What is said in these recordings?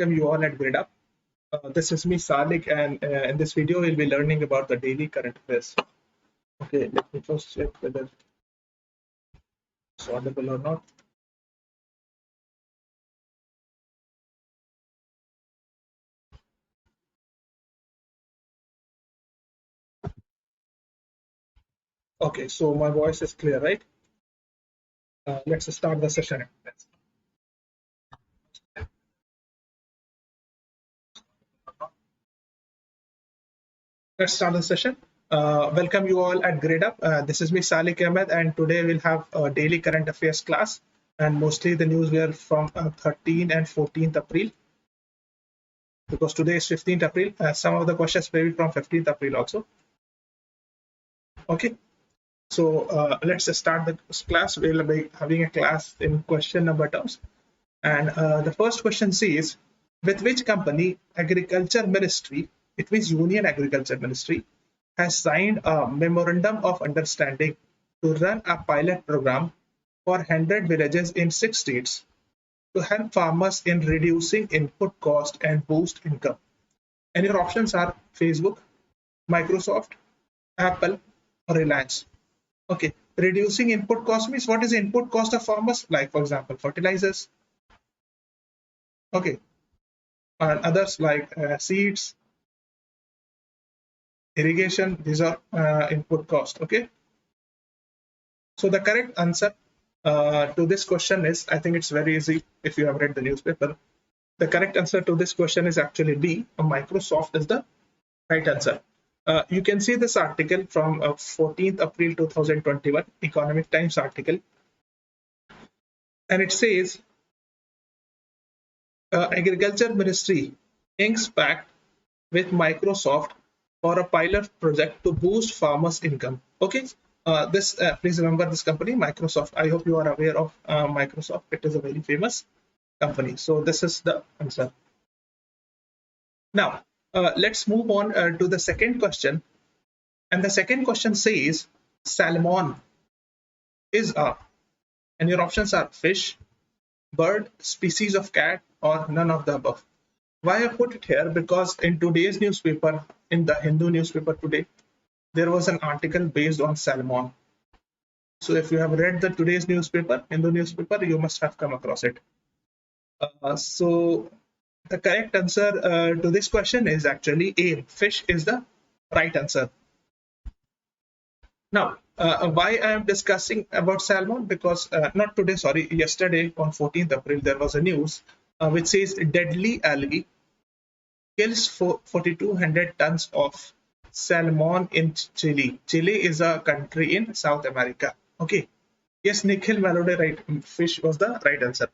welcome you all at Gradeup. This is me, Salik, and in this video, we'll be learning about the daily current affairs. Okay, let me first check whether it's audible or not. Okay, so my voice is clear, right? Let's start the session. Let's start the session. Welcome you all at Gradeup. This is me, Salik Ahmad, and today we'll have a daily current affairs class, and mostly the news were from 13th and 14th April. Because today is 15th April, some of the questions may be from 15th April also. Okay, so let's start the class. We'll be having a class in question number terms. And the first question says, with which company Agriculture Ministry, it means Union Agriculture Ministry, has signed a memorandum of understanding to run a pilot program for 100 villages in 6 states to help farmers in reducing input cost and boost income. And your options are Facebook, Microsoft, Apple, or Reliance. Okay, reducing input cost means what is the input cost of farmers? Like, for example, fertilizers. Okay, and others like seeds, irrigation. These are input cost. Okay, so the correct answer to this question is, I think it's very easy if you have read the newspaper. The correct answer to this question is actually B. Microsoft is the right answer. You can see this article from 14th April 2021, Economic Times article. And it says, Agriculture Ministry inks pact with Microsoft for a pilot project to boost farmers' income. Okay, please remember this company, Microsoft. I hope you are aware of Microsoft. It is a very famous company. So this is the answer. Now, let's move on to the second question. And the second question says, salmon is a, and your options are fish, bird, species of cat, or none of the above. Why I put it here? Because in today's newspaper, in the Hindu newspaper today, there was an article based on salmon. So if you have read the today's newspaper, Hindu newspaper, you must have come across it. So the correct answer to this question is actually A. Fish is the right answer. Now, why I am discussing about salmon? Because not today, sorry, yesterday on 14th April, there was a news which says deadly algae kills 4,200 tons of salmon in Chile. Chile is a country in South America. Okay. Yes, Nikhil Malode, right. Fish was the right answer.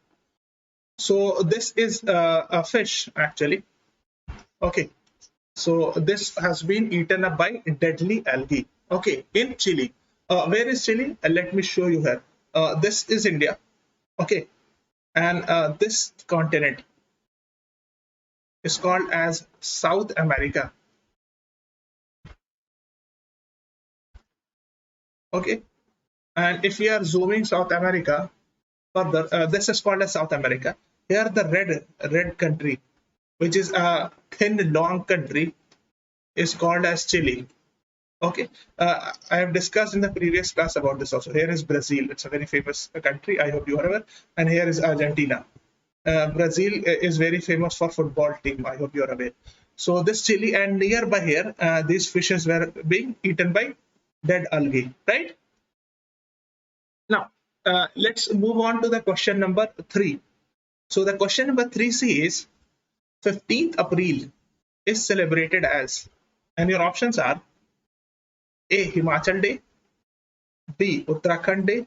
So this is a fish actually. Okay. So this has been eaten up by deadly algae. Okay, in Chile. Where is Chile? Let me show you here. This is India. Okay, and this continent is called as South America. Okay, and if we are zooming South America further, this is called as South America. Here the red country, which is a thin long country, is called as Chile. Okay, I have discussed in the previous class about this also. Here is Brazil. It's a very famous country. I hope you are aware. And here is Argentina. Brazil is very famous for football team. I hope you are aware. So this Chile, and nearby here, these fishes were being eaten by dead algae, right? Now, let's move on to the question number 3. So the question number 3 says, 15th April is celebrated as, and your options are A. Himachal Day, B. Uttarakhand Day,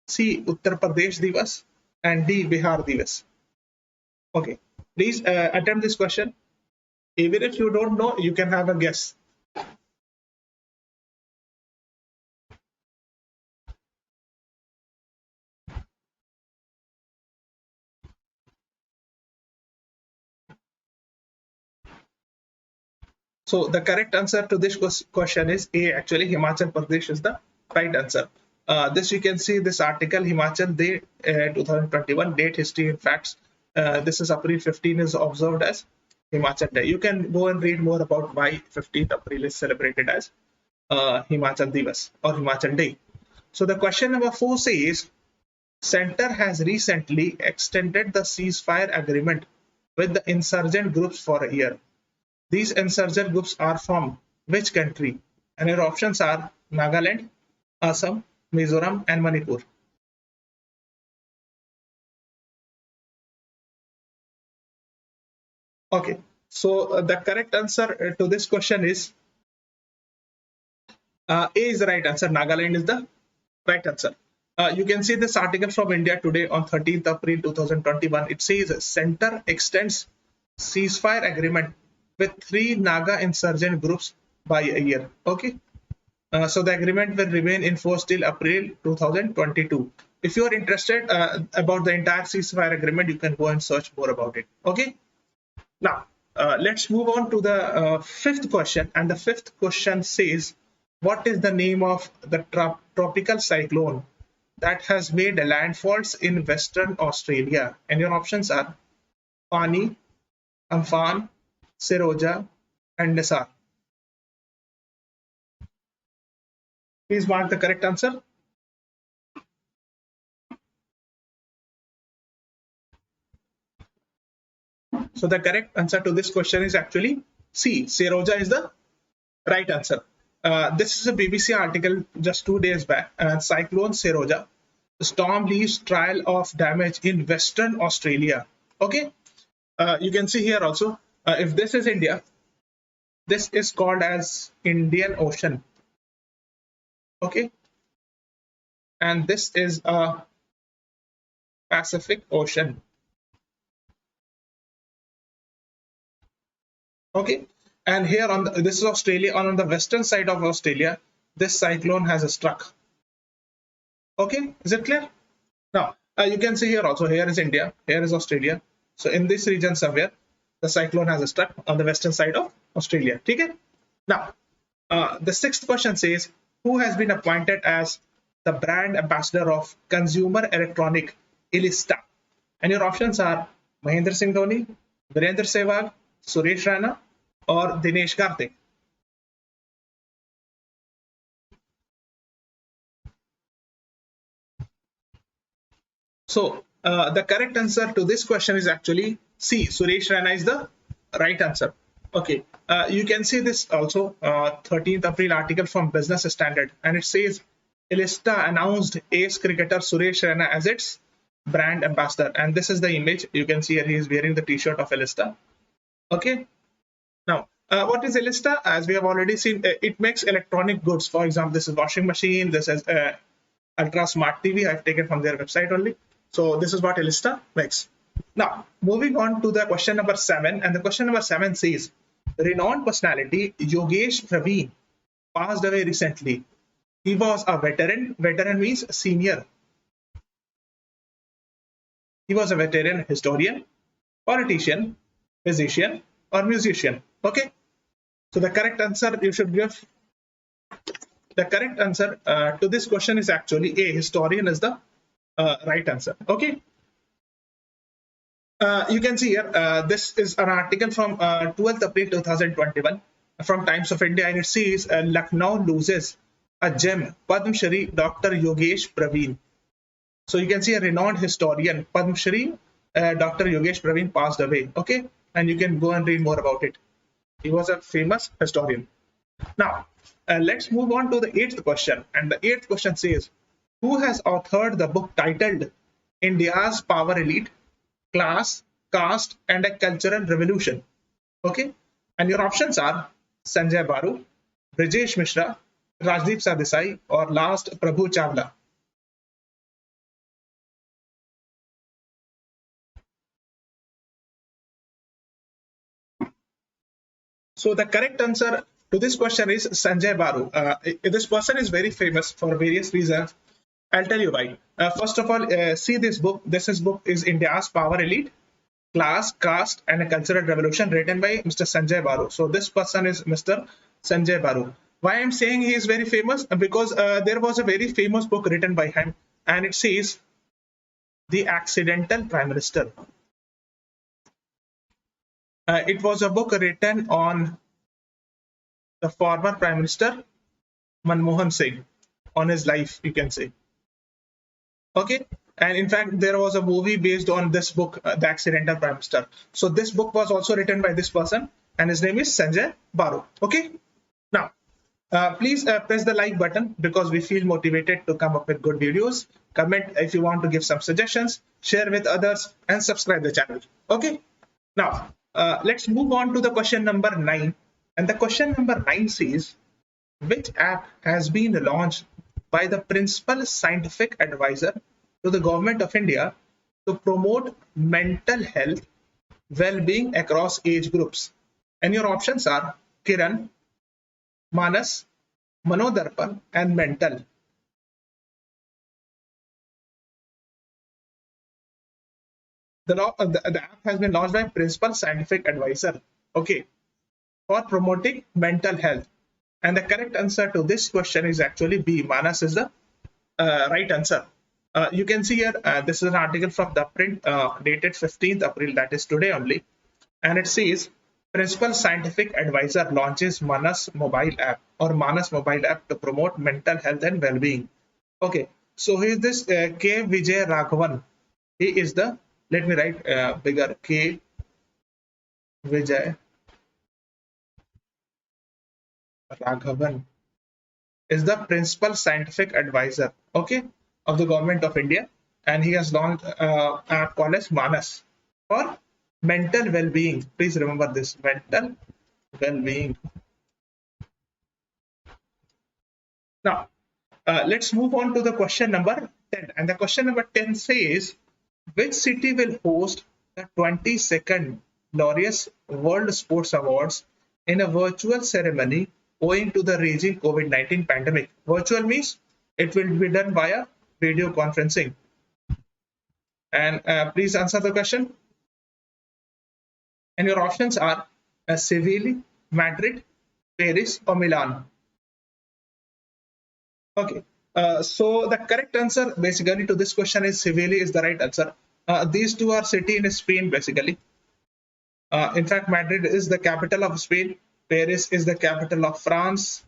C. Uttar Pradesh Divas, and D. Bihar Divas. Okay, please attempt this question. Even if you don't know, you can have a guess. So the correct answer to this question is A. Actually, Himachal Pradesh is the right answer. This you can see this article, Himachal Day 2021, date, history and facts. This is April 15 is observed as Himachal Day. You can go and read more about why 15th April is celebrated as Himachal Divas or Himachal Day. So the question number 4 says, Center has recently extended the ceasefire agreement with the insurgent groups for a year. These insurgent groups are from which country? And your options are Nagaland, Assam, Mizoram, and Manipur. Okay, so the correct answer to this question is A is the right answer. Nagaland is the right answer. You can see this article from India Today on 13th April 2021. It says Center extends ceasefire agreement with 3 Naga insurgent groups by a year. Okay. So the agreement will remain in force till April 2022. If you are interested about the entire ceasefire agreement, you can go and search more about it. Okay. Now, let's move on to the fifth question. And the fifth question says, what is the name of the tropical cyclone that has made landfalls in Western Australia? And your options are Fani, Amphan, Seroja, and Nisar. Please mark the correct answer. So the correct answer to this question is actually C. Seroja is the right answer. This is a BBC article just 2 days back. Cyclone Seroja, the storm leaves trail of damage in Western Australia. Okay. You can see here also, if this is India, this is called as Indian Ocean. Okay. And this is a Pacific Ocean. Okay. And here on this is Australia, on the western side of Australia, this cyclone has struck. Okay, is it clear? Now, you can see here also, here is India, here is Australia. So in this region somewhere, the cyclone has struck on the western side of Australia. Okay? Now, the sixth question says, who has been appointed as the brand ambassador of consumer electronic Elista? And your options are Mahendra Singh Dhoni, Virendra Sehwag, Suresh Raina, or Dinesh Karthik. So the correct answer to this question is actually C. Suresh Raina is the right answer. Okay, you can see this also 13th April article from Business Standard, and it says Elista announced ace cricketer Suresh Raina as its brand ambassador, and this is the image. You can see here he is wearing the T-shirt of Elista. Okay. Now, what is Elista? As we have already seen, it makes electronic goods. For example, this is washing machine. This is Ultra Smart TV. I've taken from their website only. So this is what Elista makes. Now, moving on to the question number 7, and the question number 7 says, renowned personality Yogesh Praveen passed away recently. He was a veteran. Veteran means senior. He was a veteran historian, politician, physician, or musician. Okay. So the correct answer you should give. The correct answer to this question is actually A. Historian is the right answer. Okay. You can see here, this is an article from 12th April 2021 from Times of India, and it says Lucknow loses a gem, Padma Shri Dr. Yogesh Praveen. So you can see a renowned historian, Padma Shri Dr. Yogesh Praveen passed away. Okay, and you can go and read more about it. He was a famous historian. Now, let's move on to the 8th question, and the 8th question says, who has authored the book titled India's Power Elite, Class, Caste, and a Cultural Revolution? Okay, and your options are Sanjay Baru, Brijesh Mishra, Rajdeep Sardesai, or last Prabhu Chawla. So the correct answer to this question is Sanjay Baru. This person is very famous for various reasons. I'll tell you why. First of all, see this book. This book is India's Power Elite, Class, Caste, and a Cultural Revolution, written by Mr. Sanjay Baru. So this person is Mr. Sanjay Baru. Why I'm saying he is very famous? Because there was a very famous book written by him, and it says The Accidental Prime Minister. It was a book written on the former Prime Minister Manmohan Singh, on his life, you can say. Okay, and in fact, there was a movie based on this book, The Accidental Prime Minister. So this book was also written by this person, and his name is Sanjay Baru. Okay, now please press the like button because we feel motivated to come up with good videos. Comment if you want to give some suggestions, share with others, and subscribe the channel. Okay, now let's move on to the question number 9. And the question number 9 says, which app has been launched by the principal scientific advisor to the government of India to promote mental health well-being across age groups? And your options are Kiran, Manas, Manodarpan, and Mental. The app has been launched by principal scientific advisor, okay, for promoting mental health. And the correct answer to this question is actually B. Manas is the right answer. You can see here, this is an article from the print dated 15th April, that is today only. And it says, Principal Scientific Advisor launches Manas mobile app or Manas mobile app to promote mental health and well-being. Okay, so here is this K. Vijay Raghavan. He is the, let me write bigger, K. Vijay Raghavan is the principal scientific advisor, okay, of the government of India, and he has launched an app called as Manas for mental well-being. Please remember this, mental well-being. Now, let's move on to the question number 10. And the question number 10 says, which city will host the 22nd Glorious World Sports Awards in a virtual ceremony owing to the raging COVID-19 pandemic? Virtual means it will be done via video conferencing. And please answer the question. And your options are Seville, Madrid, Paris, or Milan. Okay, so the correct answer basically to this question is Seville is the right answer. These two are city in Spain basically. In fact, Madrid is the capital of Spain, Paris is the capital of France,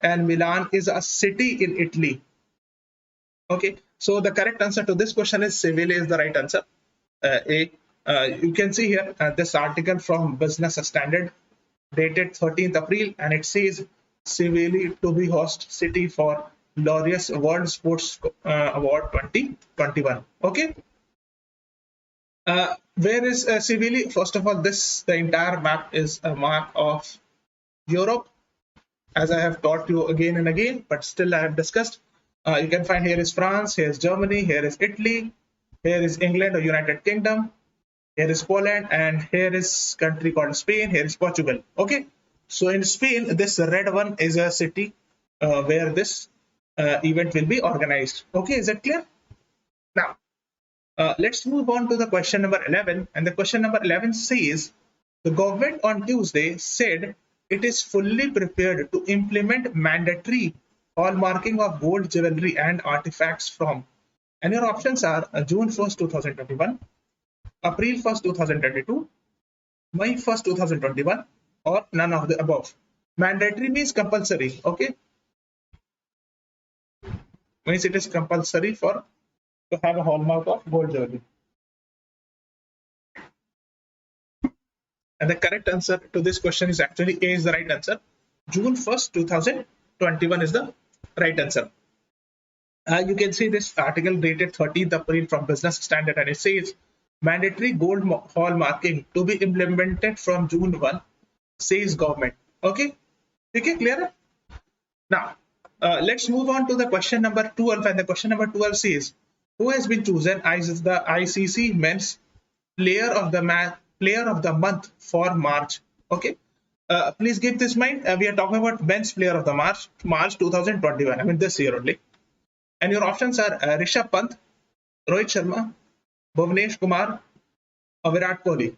and Milan is a city in Italy. Okay, so the correct answer to this question is Seville is the right answer. You can see here this article from Business Standard dated 13th April, and it says Seville to be host city for Glorious World Sports Award 2021. Okay. Where is Seville? First of all, the entire map is a map of Europe, as I have taught you again and again, but still I have discussed. You can find here is France, here is Germany, here is Italy, here is England or United Kingdom, here is Poland, and here is country called Spain, here is Portugal. Okay, so in Spain, this red one is a city where this event will be organized. Okay, is that clear? Now, let's move on to the question number 11. And the question number 11 says, the government on Tuesday said it is fully prepared to implement mandatory hallmarking of gold jewelry and artifacts from. And your options are June 1st, 2021, April 1st, 2022, May 1st, 2021, or none of the above. Mandatory means compulsory, okay? Means it is compulsory to have a hallmark of gold jewelry. And the correct answer to this question is actually A is the right answer. June 1st, 2021 is the right answer. You can see this article dated 13th April from Business Standard, and it says mandatory gold hallmarking to be implemented from June 1, says government. Okay, clear? Now, let's move on to the question number 12. And the question number 12 says, who has been chosen as the ICC Men's Player of the Month for March? Okay, please keep this in mind. We are talking about Men's Player of the March 2021. I mean this year only. And your options are Rishabh Pant, Rohit Sharma, Bhuvnesh Kumar, or Virat Kohli.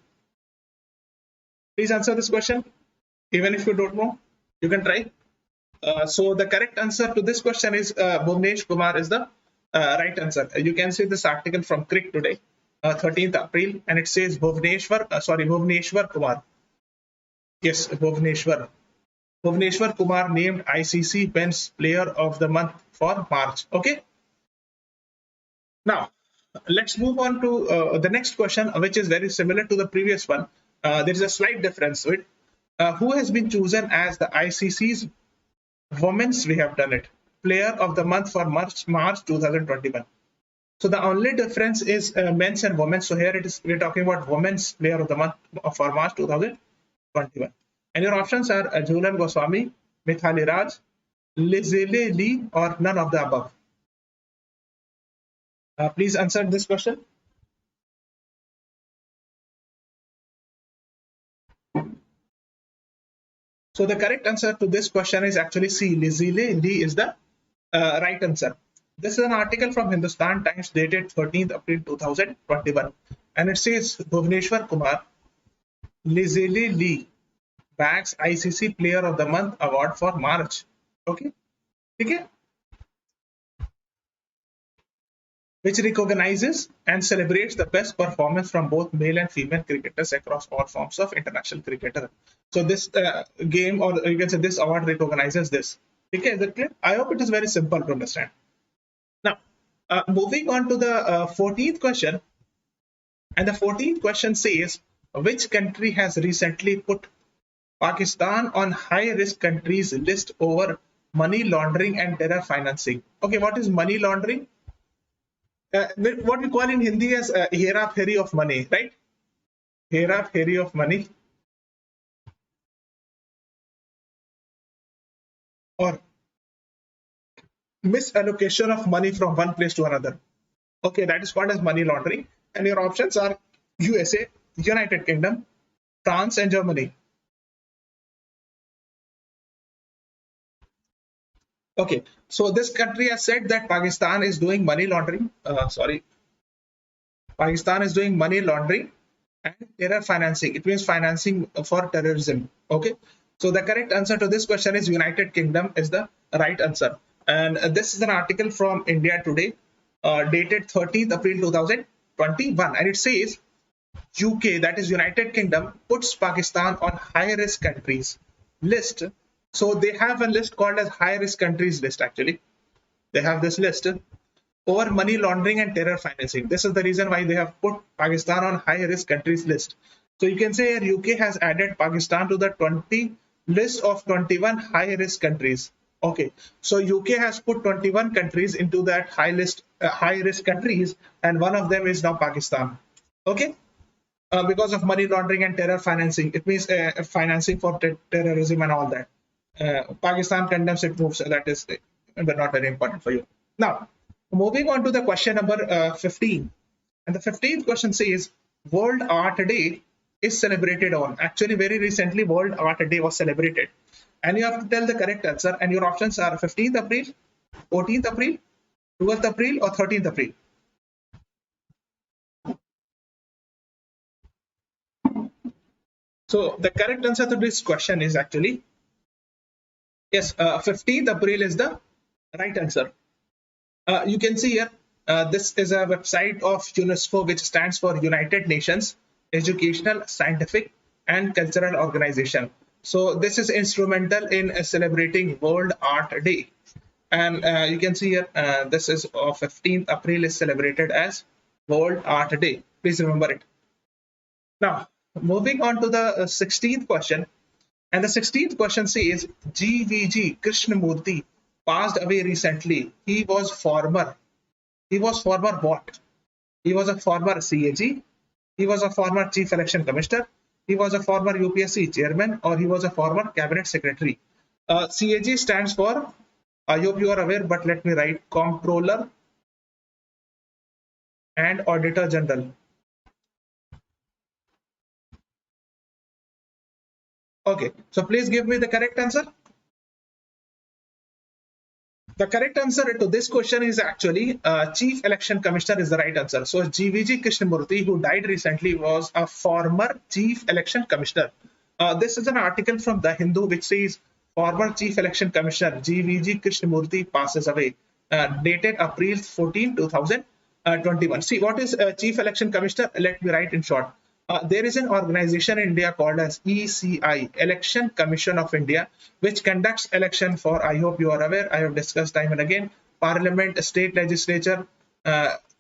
Please answer this question. Even if you don't know, you can try. So the correct answer to this question is Bhuvnesh Kumar is the right answer. You can see this article from Crick today, 13th April, and it says Bhuvneshwar Kumar. Yes, Bhubaneswar. Bhubaneswar Kumar named ICC Men's Player of the Month for March. Okay. Now, let's move on to the next question, which is very similar to the previous one. There is a slight difference with who has been chosen as the ICC's Women's, we have done it, Player of the Month for March 2021. So the only difference is men's and women's. So here it is, we're talking about Women's Player of the Month for March 2021. And your options are Jhulan Goswami, Mithali Raj, Lizelle Lee, or none of the above. Please answer this question. So the correct answer to this question is actually C. Lizelle Lee is the right answer. This is an article from Hindustan Times dated 13th April 2021. And it says Bhubaneswar Kumar, Lizelle Lee bags ICC Player of the Month award for March. Okay. Okay. Which recognizes and celebrates the best performance from both male and female cricketers across all forms of international cricketer. So this game, or you can say this award, recognizes this. Okay, is that clear? I hope it is very simple to understand. Now, moving on to the 14th question, and the 14th question says, which country has recently put Pakistan on high-risk countries list over money laundering and terror financing? Okay, what is money laundering? What we call in Hindi as hera pheri of money, right? Hera pheri of money, or misallocation of money from one place to another. Okay, that is called as money laundering. And your options are USA, United Kingdom, France, and Germany. Okay, so this country has said that Pakistan is doing money laundering. Pakistan is doing money laundering and terror financing. It means financing for terrorism. Okay, so the correct answer to this question is United Kingdom is the right answer. And this is an article from India Today, dated 13th April 2021, and it says UK, that is United Kingdom, puts Pakistan on high risk countries list. So they have a list called as high risk countries list. Actually, they have this list over money laundering and terror financing. This is the reason why they have put Pakistan on high risk countries list. So you can say UK has added Pakistan to the 20 list of 21 high risk countries. Okay, so UK has put 21 countries into that high risk countries, and one of them is now Pakistan. Okay, because of money laundering and terror financing. It means financing for terrorism and all that. Pakistan condemns it, moves. That is not very important for you. Now, moving on to the question number 15. And the 15th question says, World Art Day is celebrated on. Actually, very recently, World Art Day was celebrated. And you have to tell the correct answer. And your options are 15th April, 14th April, 12th April, or 13th April. So the correct answer to this question is actually, yes, 15th April is the right answer. You can see here, this is a website of UNESCO, which stands for United Nations Educational, Scientific, and Cultural Organization. So this is instrumental in celebrating World Art Day. And you can see here, this is 15th April is celebrated as World Art Day. Please remember it. Now, moving on to the 16th question. And the 16th question says, GVG Krishnamurthy passed away recently. He was former what? He was a former CAG. He was a former Chief Election Commissioner. He was a former UPSC chairman, or he was a former cabinet secretary. CAG stands for, I hope you are aware, but let me write, Comptroller and Auditor General. Okay, so please give me the correct answer. The correct answer to this question is actually Chief Election Commissioner is the right answer. So GVG Krishnamurthy, who died recently, was a former Chief Election Commissioner. This is an article from The Hindu which says former Chief Election Commissioner GVG Krishnamurthy passes away, dated April 14, 2021. See, what is Chief Election Commissioner? Let me write in short. there is an organization in India called as ECI, Election Commission of India, which conducts election for, I hope you are aware, I have discussed time and again, Parliament, state legislature,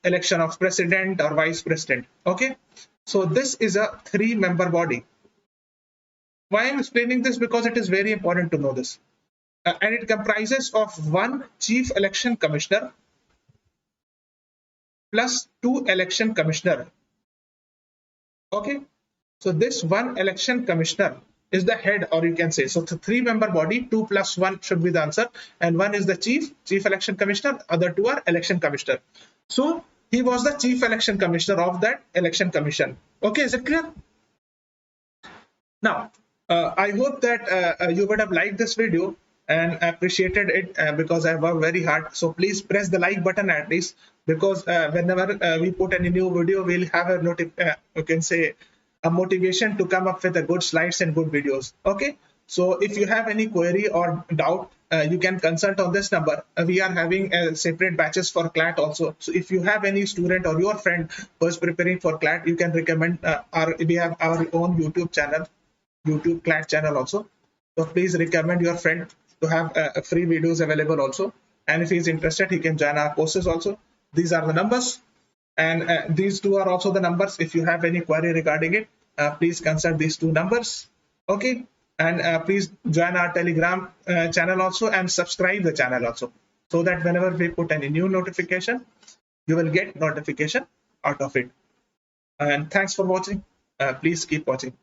election of president or vice president. Okay, so this is a 3-member body. Why I'm explaining this? Because it is very important to know this. And it comprises of 1 chief election commissioner plus 2 election commissioner. Okay, so this 1 election commissioner is the head, or you can say, so the 3-member body, 2 plus 1 should be the answer, and 1 is the chief election commissioner, other 2 are election commissioner. So he was the chief election commissioner of that election commission. Okay, is it clear? Now, I hope that you would have liked this video and appreciated it because I worked very hard. So please press the like button at least, because whenever we put any new video, we'll have a you can say a motivation to come up with a good slides and good videos. Okay, so if you have any query or doubt, you can consult on this number. We are having separate batches for CLAT also. So if you have any student or your friend who is preparing for CLAT, you can recommend we have our own YouTube channel, YouTube CLAT channel also. So please recommend your friend to have free videos available also. And if he is interested, he can join our courses also. These are the numbers. And these 2 are also the numbers. If you have any query regarding it, please consult these 2 numbers. Okay. And please join our Telegram channel also and subscribe the channel also, so that whenever we put any new notification, you will get notification out of it. And thanks for watching. Please keep watching.